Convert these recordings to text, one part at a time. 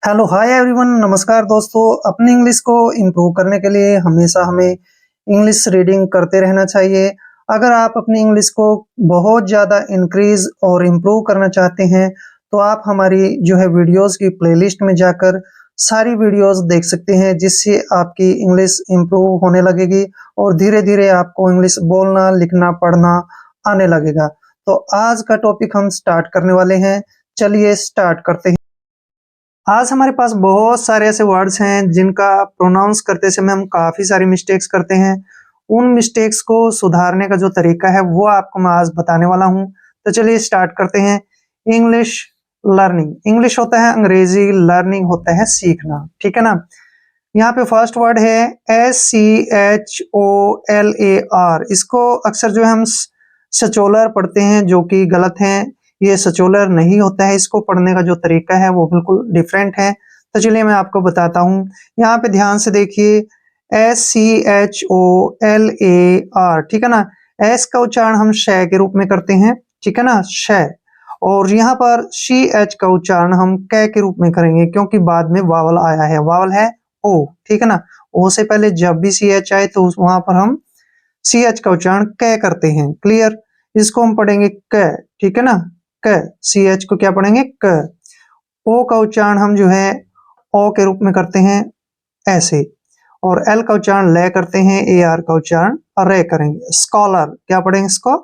Hello hi everyone, नमस्कार दोस्तों। अपनी इंग्लिश को इम्प्रूव करने के लिए हमेशा हमें इंग्लिश रीडिंग करते रहना चाहिए। अगर आप अपनी इंग्लिश को बहुत ज़्यादा इंक्रीज और इम्प्रूव करना चाहते हैं तो आप हमारी जो है वीडियोस की प्लेलिस्ट में जाकर सारी वीडियोस देख सकते हैं, जिससे आपकी इंग्लिश इम्प्रूव होने लगेगी और धीरे धीरे आपको इंग्लिश बोलना, लिखना, पढ़ना आने लगेगा। तो आज का टॉपिक हम स्टार्ट करने वाले हैं। चलिए स्टार्ट करते हैं। आज हमारे पास बहुत सारे ऐसे वर्ड्स हैं जिनका प्रोनाउंस करते समय हम काफी सारी मिस्टेक्स करते हैं। उन मिस्टेक्स को सुधारने का जो तरीका है वो आपको मैं आज बताने वाला हूं। तो चलिए स्टार्ट करते हैं। English learning. इंग्लिश होता है अंग्रेजी, लर्निंग होता है सीखना, ठीक है ना। यहाँ पे फर्स्ट वर्ड है SCHOLAR। इसको अक्सर जो है हम सचोलर पढ़ते हैं, जो कि गलत है। ये सचोलर नहीं होता है। इसको पढ़ने का जो तरीका है वो बिल्कुल डिफरेंट है। तो चलिए मैं आपको बताता हूँ। यहाँ पे ध्यान से देखिए, SCHOLAR, ठीक है ना। एस का उच्चारण हम श के रूप में करते हैं, ठीक है ना, श। और यहाँ पर CH का उच्चारण हम क के रूप में करेंगे, क्योंकि बाद में वावल आया है। वावल है ओ, ठीक है ना। ओ से पहले जब भी CH आए तो वहां पर हम CH का उच्चारण क करते हैं। क्लियर। इसको हम पढ़ेंगे क, ठीक है ना, क। CH को क्या पढ़ेंगे, क। ओ का उच्चारण हम जो है ओ के रूप में करते हैं, ऐसे। और एल का उच्चारण ले करते हैं, AR का उच्चारण रे करेंगे। स्कॉलर, क्या पढ़ेंगे इसको,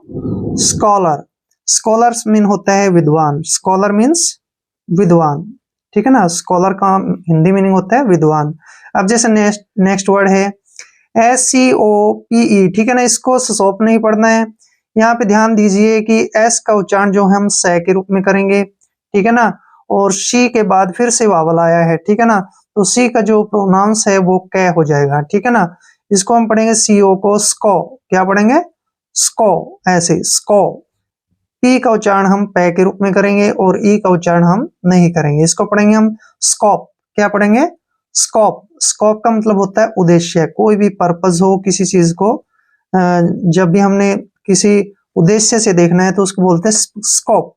स्कॉलर। स्कॉलर्स मीन होता है विद्वान। स्कॉलर मीन्स विद्वान, ठीक है ना। स्कॉलर का हिंदी मीनिंग होता है विद्वान। अब जैसे नेक्स्ट वर्ड है SCOPE, ठीक है ना। इसको सौंप नहीं पढ़ना है। यहाँ पे ध्यान दीजिए कि एस का उच्चारण जो हम स के रूप में करेंगे, ठीक है ना। और शी के बाद फिर से वावल आया है, ठीक है ना। तो सी का जो प्रोनाउंस है वो कै हो जाएगा, ठीक है ना। इसको हम पढ़ेंगे CO को स्को। क्या पढ़ेंगे, स्को, ऐसे स्को। पी का उच्चारण हम पै के रूप में करेंगे और ई का उच्चारण हम नहीं करेंगे। इसको पढ़ेंगे हम स्कोप। क्या पढ़ेंगे, स्कोप। स्कोप का मतलब होता है उद्देश्य। कोई भी पर्पस हो किसी चीज को, जब भी हमने किसी उद्देश्य से देखना है तो उसको बोलते हैं स्कोप।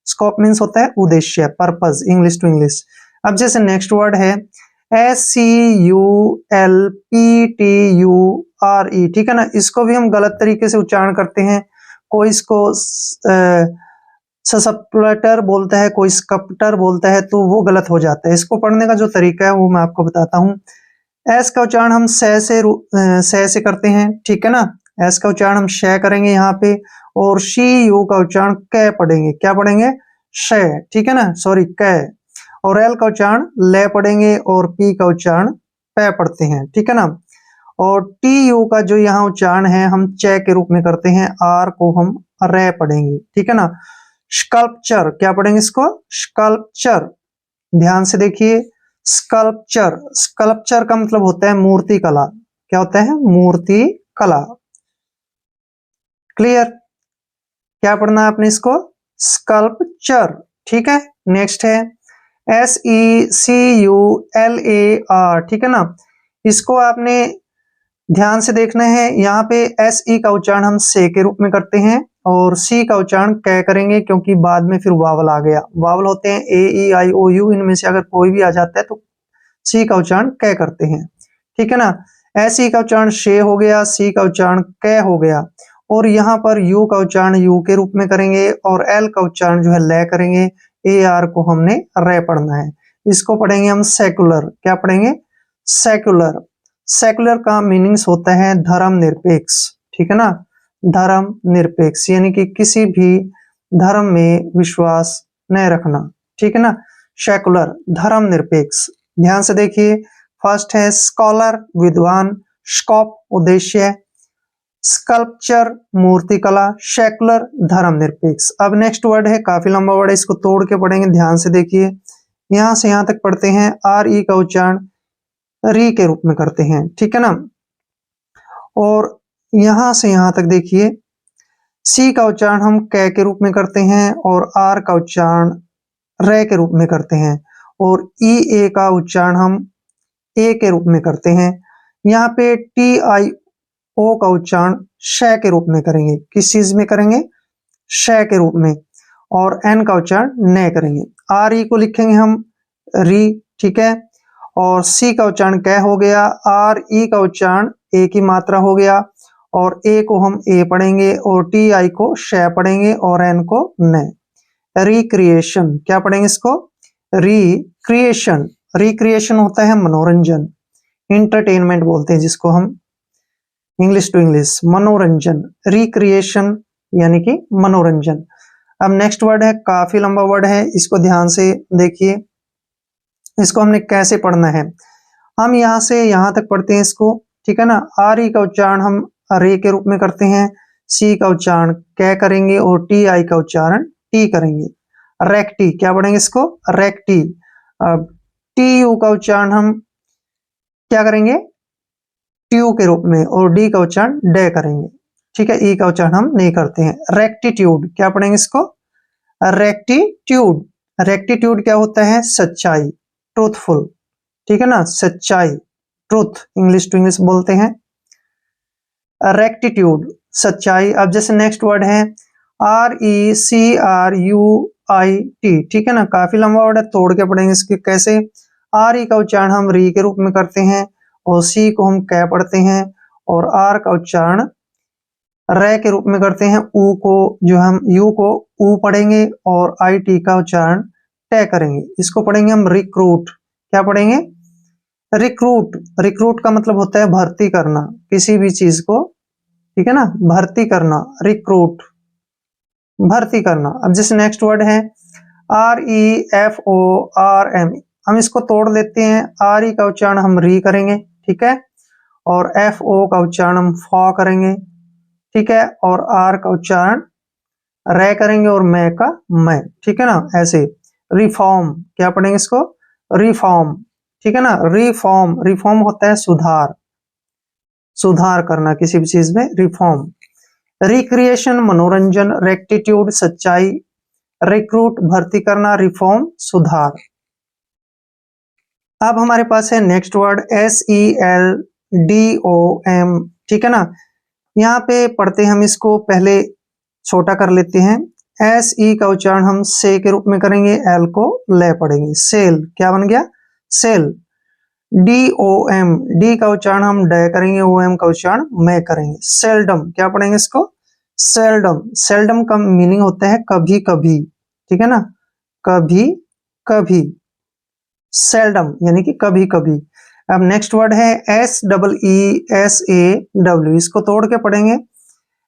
स्कोप मीन्स होता है उद्देश्य, पर्पस, इंग्लिश टू इंग्लिश। अब जैसे नेक्स्ट वर्ड है SCULPTURE, ठीक है ना। इसको भी हम गलत तरीके से उच्चारण करते हैं। कोई इसको सस्प्लेटर बोलता है, कोई स्कप्टर बोलता है, तो वो गलत हो जाता है। इसको पढ़ने का जो तरीका है वो मैं आपको बताता हूँ। एस का उच्चारण हम से से करते हैं, ठीक है ना। एस का उच्चारण हम श करेंगे यहाँ पे। और शी यू का उच्चारण कै पढ़ेंगे। क्या पढ़ेंगे, श, ठीक है ना, सॉरी, कै। और एल का उच्चारण ले पढ़ेंगे और पी का उच्चारण पै पढ़ते हैं, ठीक है ना। और TU का जो यहाँ उच्चारण है हम च के रूप में करते हैं। आर को हम रे पढ़ेंगे, ठीक है ना। स्कल्पचर, क्या पढ़ेंगे इसको, स्कल्पचर। ध्यान से देखिए, स्कल्पचर। स्कल्पचर का मतलब होता है मूर्ति कला। क्या होता है, मूर्ति कला। क्लियर। क्या पढ़ना है आपने इसको, स्कल्पचर, ठीक है। नेक्स्ट है SECULAR, ठीक है ना। इसको आपने ध्यान से देखना है। यहाँ पे SE का उच्चारण हम से के रूप में करते हैं और C का उच्चारण कै करेंगे, क्योंकि बाद में फिर वावल आ गया। वावल होते हैं AEIOU, इनमें से अगर कोई भी आ जाता है तो C का उच्चारण कै करते हैं, ठीक है ना। SE का उच्चारण शे हो गया, C का उच्चारण कै हो गया। और यहाँ पर U का उच्चारण यू के रूप में करेंगे और L का उच्चारण जो है ले करेंगे। AR को हमने रे पढ़ना है। इसको पढ़ेंगे हम सेकुलर। क्या पढ़ेंगे, सेकुलर। सेकुलर का मीनिंग्स होता है धर्म निरपेक्ष, ठीक है ना। धर्म निरपेक्ष यानी कि किसी भी धर्म में विश्वास न रखना, ठीक है ना। सेकुलर, धर्म निरपेक्ष। ध्यान से देखिए, फर्स्ट है स्कॉलर, विद्वान। स्कोप, उद्देश्य। स्कल्पचर, मूर्ति कला। सेकुलर, धर्म निरपेक्ष। अब नेक्स्ट वर्ड है, काफी लंबा वर्ड है, इसको तोड़ के पढ़ेंगे। ध्यान से देखिए, यहां से यहां तक पढ़ते हैं। RE का उच्चारण री के रूप में करते हैं, ठीक है ना। और यहां से यहां तक देखिए, C का उच्चारण हम कै के रूप में करते हैं और R का उच्चारण रे के रूप में करते हैं। और EA का उच्चारण हम ए के रूप में करते हैं। यहाँ पे TIO का उच्चारण श के रूप में करेंगे। किस चीज में करेंगे, श के रूप में। और N का उच्चारण न करेंगे। RE को लिखेंगे हम री, ठीक है। और सी का उच्चारण कै हो गया, आर ई का उच्चारण ए की मात्रा हो गया, और ए को हम ए पढ़ेंगे और टी आई को शै पढ़ेंगे और एन को न। रिक्रिएशन, क्या पढ़ेंगे इसको, रिक्रिएशन। रिक्रिएशन होता है मनोरंजन, इंटरटेनमेंट बोलते हैं जिसको हम इंग्लिश टू इंग्लिश, मनोरंजन, रिक्रिएशन यानी कि मनोरंजन। अब नेक्स्ट वर्ड है, काफी लंबा वर्ड है, इसको ध्यान से देखिए। इसको हमने कैसे पढ़ना है, हम यहां से यहां तक पढ़ते हैं इसको, ठीक है ना। आर ई का उच्चारण हम रे के रूप में करते हैं, सी का उच्चारण कै करेंगे और टी आई का उच्चारण टी करेंगे। रेक्टी, क्या पढ़ेंगे इसको, रेक्टी। अब टी यू का उच्चारण हम क्या करेंगे, ट्यू के रूप में, और डी का उच्चारण डे करेंगे, ठीक है। ई का उच्चारण हम नहीं करते हैं। रेक्टिट्यूड, क्या पढ़ेंगे इसको, रेक्टिट्यूड। रेक्टिट्यूड क्या होता है, सच्चाई, ट्रूथफुल, ठीक है ना, सच्चाई, ट्रूथ इंग्लिश टू इंग्लिश बोलते हैं। रेक्टिट्यूड, सच्चाई। अब जैसे नेक्स्ट वर्ड है R E C R U I T, ठीक है ना, काफी लंबा वर्ड है, तोड़ के पढ़ेंगे इसके कैसे। आर ई का उच्चारण हम री के रूप में करते हैं, और सी को हम कै पढ़ते हैं, और आर का उच्चारण रे के रूप में करते हैं। ऊ को जो हम यू को ऊ पढ़ेंगे और आई टी का उच्चारण टे करेंगे। इसको पढ़ेंगे हम रिक्रूट, क्या पढ़ेंगे, रिक्रूट। रिक्रूट का मतलब होता है भर्ती करना किसी भी चीज को, ठीक है ना, भर्ती करना, रिक्रूट, भर्ती करना। अब जैसे नेक्स्ट वर्ड है R E F O R M, हम इसको तोड़ लेते हैं। आर ई का उच्चारण हम री करेंगे, ठीक है, और एफ ओ का उच्चारण हम फॉ करेंगे, ठीक है, और आर का उच्चारण रे करेंगे और मैं का मैं, ठीक है ना, ऐसे। रिफॉर्म, क्या पढ़ेंगे इसको, रिफॉर्म, ठीक है ना। रिफॉर्म, रिफॉर्म होता है सुधार, सुधार करना किसी भी चीज में, रिफॉर्म। रिक्रिएशन मनोरंजन, रेक्टिट्यूड सच्चाई, रिक्रूट भर्ती करना, रिफॉर्म सुधार। अब हमारे पास है next word S E L D O M, ठीक है ना। यहाँ पे पढ़ते हैं हम इसको, पहले छोटा कर लेते हैं। एस ई का उच्चारण हम से के रूप में करेंगे, एल को ले पढ़ेंगे, सेल, क्या बन गया, sell. D O M, D का उच्चारण हम डे करेंगे, ओ एम का उच्चारण मैं करेंगे। सेल्डम, क्या पढ़ेंगे इसको, सेल्डम। सेल्डम का मीनिंग होता है कभी कभी, ठीक है ना, कभी कभी, सेल्डम यानी कि कभी कभी। अब नेक्स्ट वर्ड है S double E S A W, इसको तोड़ के पढ़ेंगे।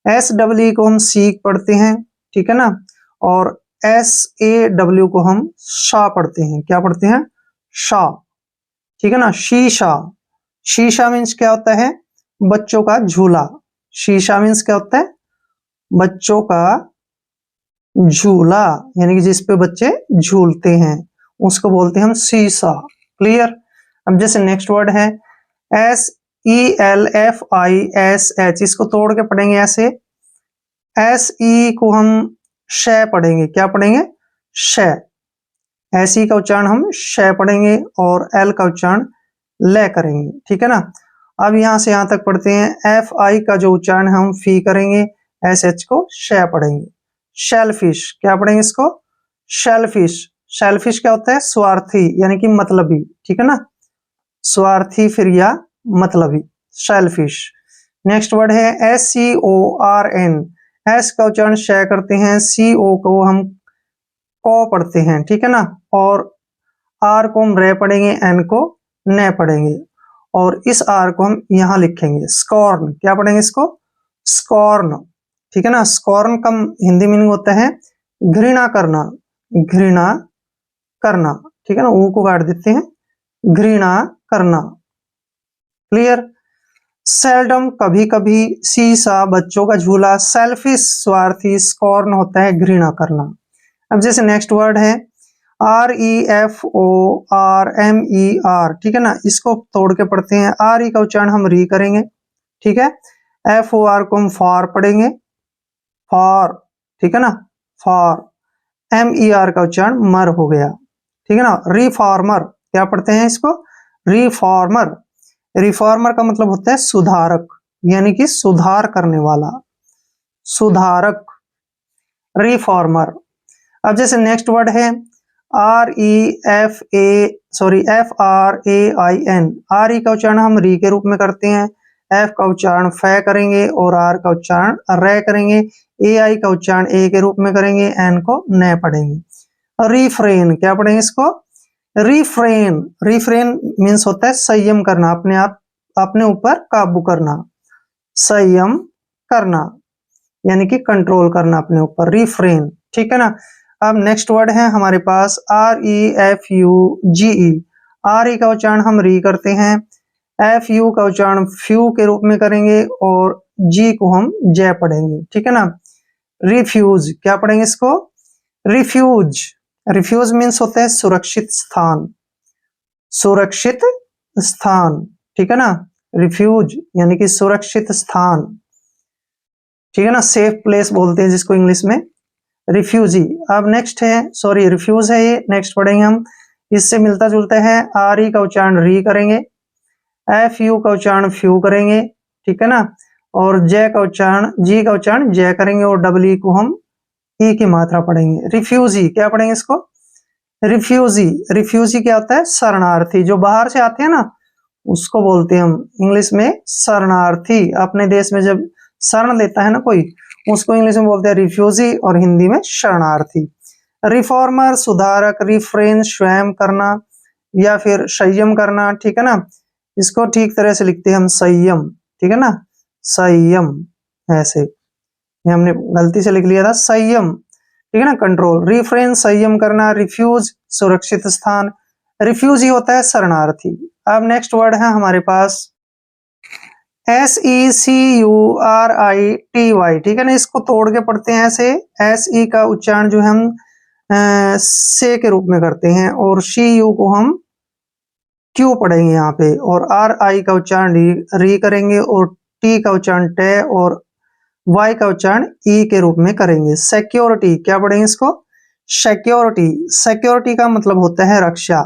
एस डबल ई को हम सी पढ़ते हैं, ठीक है ना, और एस ए डब्ल्यू को हम शा पढ़ते हैं, क्या पढ़ते हैं, शा, ठीक है ना। शीशा, शीशा मीन्स क्या होता है, बच्चों का झूला। शीशा मीन्स क्या होता है, बच्चों का झूला, यानी कि जिसपे बच्चे झूलते हैं उसको बोलते हैं हम शीशा। क्लियर। अब जैसे नेक्स्ट वर्ड है S E L F I S H, इसको तोड़ के पढ़ेंगे ऐसे। एस ई को हम शै पढ़ेंगे, क्या पढ़ेंगे, शै। एस ई का उच्चारण हम शै पढ़ेंगे और एल का उच्चारण ले करेंगे, ठीक है ना। अब यहां से यहां तक पढ़ते हैं। एफ आई का जो उच्चारण हम फी करेंगे, एस एच को शै पढ़ेंगे। शेलफिश, क्या पढ़ेंगे इसको, शेलफिश। शेलफिश क्या होता है, स्वार्थी यानी कि मतलबी, ठीक है ना, स्वार्थी फिर या मतलबी, शेलफिश। नेक्स्ट वर्ड है S C O R N, S का उच्चारण शै करते हैं, सी ओ को हम को पढ़ते हैं, ठीक है ना, और आर को हम रे पढ़ेंगे, एन को न पढ़ेंगे, और इस आर को हम यहां लिखेंगे स्कॉर्न, क्या पढ़ेंगे इसको, स्कॉर्न, ठीक है ना। स्कॉर्न का हिंदी मीनिंग होता है घृणा करना, घृणा करना, ठीक है ना, ऊ को काट देते हैं, घृणा करना। क्लियर। सेल्डम कभी कभी, सीसा बच्चों का झूला, सेल्फिश स्वार्थी, स्कॉर्न होता है घृणा करना। अब जैसे नेक्स्ट वर्ड है R E F O R M E R, ठीक है ना, इसको तोड़ के पढ़ते हैं। आर ई का उच्चारण हम री करेंगे, ठीक है, एफ ओ आर को हम फॉर पढ़ेंगे, फॉर, ठीक है ना, फॉर। एम ई आर का उच्चारण मर हो गया, ठीक है ना। रिफॉर्मर, क्या पढ़ते हैं इसको, रिफॉर्मर। रिफॉर्मर का मतलब होता है सुधारक, यानी कि सुधार करने वाला, सुधारक, रिफॉर्मर। अब जैसे नेक्स्ट वर्ड है FRAIN, RE का उच्चारण हम री के रूप में करते हैं, F का उच्चारण फै करेंगे और R का उच्चारण रै करेंगे, AI का उच्चारण ए के रूप में करेंगे, N को न पढ़ेंगे। रिफ्रेन, क्या पढ़ेंगे इसको? रिफ्रेन, रिफ्रेन मीन्स होता है संयम करना, अपने ऊपर काबू करना, संयम करना यानी कि कंट्रोल करना अपने ऊपर, रिफ्रेन, ठीक है ना। अब नेक्स्ट वर्ड है हमारे पास REFUGE, RE का उच्चारण हम री करते हैं, FU का उच्चारण फ्यू के रूप में करेंगे और जी को हम जय पढ़ेंगे, ठीक है ना। रिफ्यूज, क्या पढ़ेंगे इसको? रिफ्यूज, रिफ्यूज मीन्स होता है सुरक्षित स्थान, सुरक्षित स्थान, ठीक है ना। रिफ्यूज यानी कि सुरक्षित स्थान, ठीक है ना, सेफ प्लेस बोलते हैं जिसको इंग्लिश में, रिफ्यूजी। अब नेक्स्ट है, सॉरी रिफ्यूज है ये, नेक्स्ट पढ़ेंगे हम, इससे मिलता जुलता है, RE का उच्चारण री करेंगे, FU का उच्चारण फ्यू करेंगे, ठीक है ना, और जय का उच्चारण, जी का उच्चारण जय करेंगे और डबल को हम ई की मात्रा पढ़ेंगे। रिफ्यूजी, क्या पढ़ेंगे इसको? रिफ्यूजी, रिफ्यूजी क्या होता है? शरणार्थी, जो बाहर से आते हैं ना उसको बोलते हैं हम इंग्लिश में शरणार्थी। अपने देश में जब शरण लेता है ना कोई, उसको इंग्लिश में बोलते हैं रिफ्यूजी और हिंदी में शरणार्थी। रिफॉर्मर, सुधारक, रिफ्रेन स्वयं करना या फिर संयम करना, ठीक है ना, इसको ठीक तरह से लिखते हैं हम संयम, ठीक है ना, संयम, ऐसे ये हमने गलती से लिख लिया था संयम, ठीक है ना, कंट्रोल। रिफ्रेन संयम करना, रिफ्यूज सुरक्षित स्थान, रिफ्यूजी होता है शरणार्थी। अब नेक्स्ट वर्ड है हमारे पास SECURITY, ठीक है ना, इसको तोड़ के पढ़ते हैं ऐसे, SE का उच्चारण जो हम से के रूप में करते हैं और CU को हम क्यू पढ़ेंगे यहाँ पे, और RI का उच्चारण री करेंगे और T का उच्चारण टे और Y का उच्चारण ई के रूप में करेंगे। सिक्योरिटी, क्या पढ़ेंगे इसको? सिक्योरिटी, सिक्योरिटी का मतलब होता है रक्षा,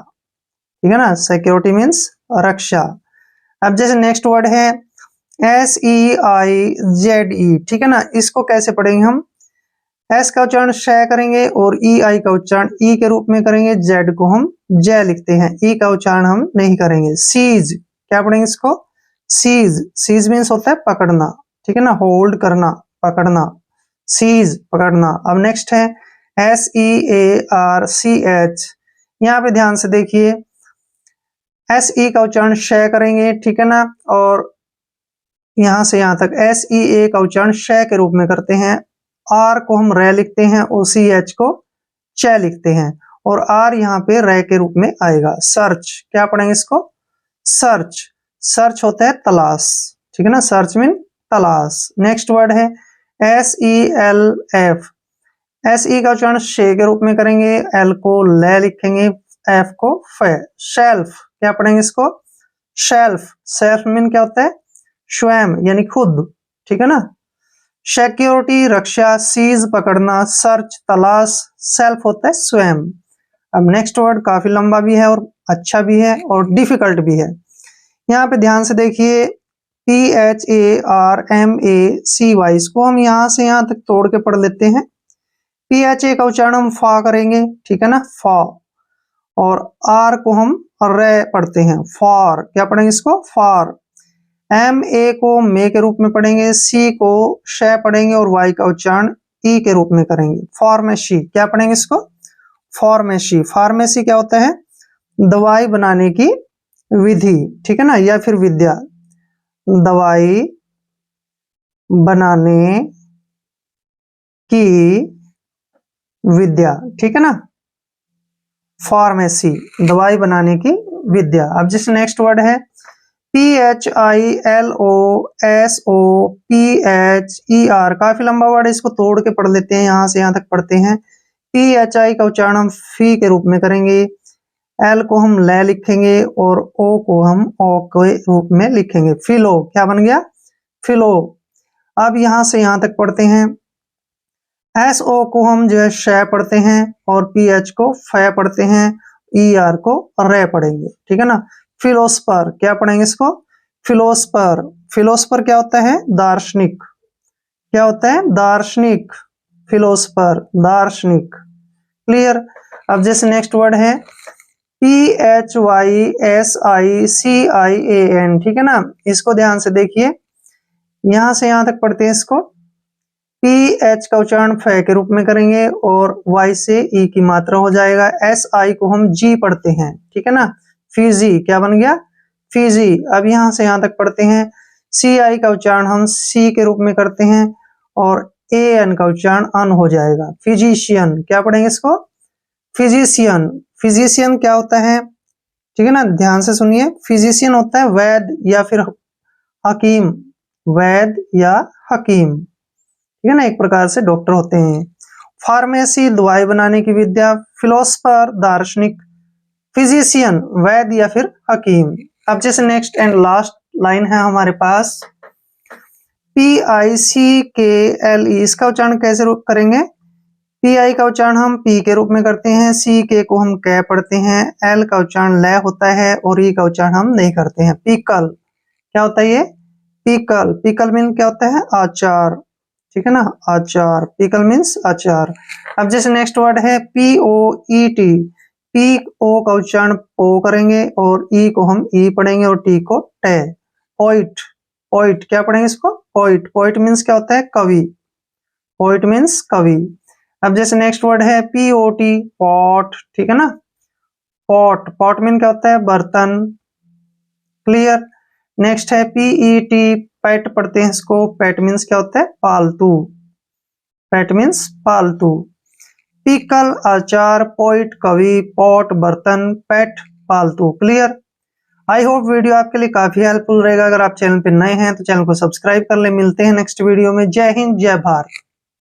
ठीक है ना, सिक्योरिटी मीन्स रक्षा। अब जैसे नेक्स्ट वर्ड है SEIZE, ठीक है ना, इसको कैसे पढ़ेंगे हम? S का उच्चारण श करेंगे और EI का उच्चारण ई के रूप में करेंगे, Z को हम जय लिखते हैं, ई का उच्चारण हम नहीं करेंगे। सीज, क्या पढ़ेंगे इसको? सीज, सीज मीन्स होता है पकड़ना, ठीक है ना, होल्ड करना, पकड़ना, सीज पकड़ना। अब नेक्स्ट है SEARCH, यहाँ पे ध्यान से देखिए, SE का उच्चारण श करेंगे, ठीक है ना, और यहां से यहां तक SEA का उच्चारण श के रूप में करते हैं, R को हम रे लिखते हैं और CH को च लिखते हैं और R यहाँ पे रे के रूप में आएगा। सर्च, क्या पढ़ेंगे इसको? सर्च, सर्च होता है तलाश, ठीक है ना, सर्च मीन तलाश। नेक्स्ट वर्ड है SELF, SE का उच्चारण शे के रूप में करेंगे, L को ले लिखेंगे, F को फ। शेल्फ, क्या पढ़ेंगे इसको? शेल्फ, सेल्फ मीन क्या होता है? स्वयं यानी खुद, ठीक है ना। सिक्योरिटी रक्षा, सीज पकड़ना, सर्च तलाश, सेल्फ होता है स्वयं। अब नेक्स्ट वर्ड काफी लंबा भी है और अच्छा भी है और डिफिकल्ट भी है, यहाँ पे ध्यान से देखिए, PHARMACY, इसको हम यहाँ से यहाँ तक तोड़ के पढ़ लेते हैं। PHA का उच्चारण हम फा करेंगे, ठीक है ना, फा, और R को हम रे पढ़ते हैं, फॉर, क्या पढ़ेंगे इसको? फॉर। MA को मे के रूप में पढ़ेंगे, C को श पढ़ेंगे और Y का उच्चारण ई के रूप में करेंगे। फार्मेसी, क्या पढ़ेंगे इसको? फार्मेसी, फार्मेसी क्या होता है? दवाई बनाने की विधि, ठीक है ना, या फिर विद्या, दवाई बनाने की विद्या, ठीक है ना, फार्मेसी, दवाई बनाने की विद्या। अब जिस नेक्स्ट वर्ड है PHILOSOPHER, काफी लंबा वर्ड है, इसको तोड़ के पढ़ लेते हैं, यहां से यहां तक पढ़ते हैं। PHI का उच्चारण हम फी के रूप में करेंगे, L को हम ले लिखेंगे और O को हम ओ के रूप में लिखेंगे। फिलो, क्या बन गया? फिलो। अब यहां से यहां तक पढ़ते हैं, SO को हम जो है श पढ़ते हैं और PH को फ पढ़ते हैं, ER को रे पढ़ेंगे, ठीक है ना। फिलोसफर, क्या पढ़ेंगे इसको? फिलोसफर, फिलोसफर क्या होता है? दार्शनिक, क्या होता है? दार्शनिक, फिलोसफर दार्शनिक, क्लियर। अब जैसे नेक्स्ट वर्ड है PHYSICIAN, ठीक है ना। इसको ध्यान से देखिए, यहां से यहां तक पढ़ते हैं इसको। PH का उच्चारण फ के रूप में करेंगे और Y से E की मात्रा हो जाएगा। SI को हम G पढ़ते हैं, ठीक है ना। फिजी क्या बन गया, फिजी। अब यहां से यहां तक पढ़ते हैं। CI का उच्चारण हम C के रूप में करते हैं और AN का उच्चारण अन हो जाएगा। फिजिशियन क्या पढ़ेंगे इसको, फिजिशियन। फिजिशियन क्या होता है, ठीक है ना, ध्यान से सुनिए। फिजिशियन होता है वैद्य या फिर हकीम, वैद्य या हकीम, ठीक है ना, एक प्रकार से डॉक्टर होते हैं। फार्मेसी दवाई बनाने की विद्या, फिलोसफर दार्शनिक, फिजिशियन वैद्य या फिर हकीम। अब जैसे नेक्स्ट एंड लास्ट लाइन है हमारे पास PICKLE, इसका उच्चारण कैसे करेंगे। PI का उच्चारण हम P के रूप में करते हैं, CK को हम कै पढ़ते हैं, L का उच्चारण ल होता है और E का उच्चारण हम नहीं करते हैं। पिकल क्या होता है ये, पिकल। पिकल मीन क्या होता है, अचार, ठीक है ना, अचार। पिकल मीन्स अचार। अब जैसे नेक्स्ट वर्ड है POET, PO का उच्चारण O करेंगे और E को हम E पढ़ेंगे और T को टे। पोइट, पोइट क्या पढ़ेंगे इसको, पोइट। पोइट मीन्स क्या होता है, कवि। पोइट मीन्स कवि। अब जैसे नेक्स्ट वर्ड है POT, पॉट, ठीक है ना। पॉट, पॉट मीन क्या होता है, बर्तन। क्लियर। नेक्स्ट है PET, पेट पढ़ते हैं इसको। पेट मीन्स क्या होता है, पालतू। पेट मीन्स पालतू। पिकल अचार, पोइट कवि, पॉट बर्तन, पेट पालतू। क्लियर। आई होप वीडियो आपके लिए काफी हेल्पफुल रहेगा। अगर आप चैनल पे नए हैं तो चैनल को सब्सक्राइब कर ले। मिलते हैं नेक्स्ट वीडियो में। जय हिंद, जय भारत।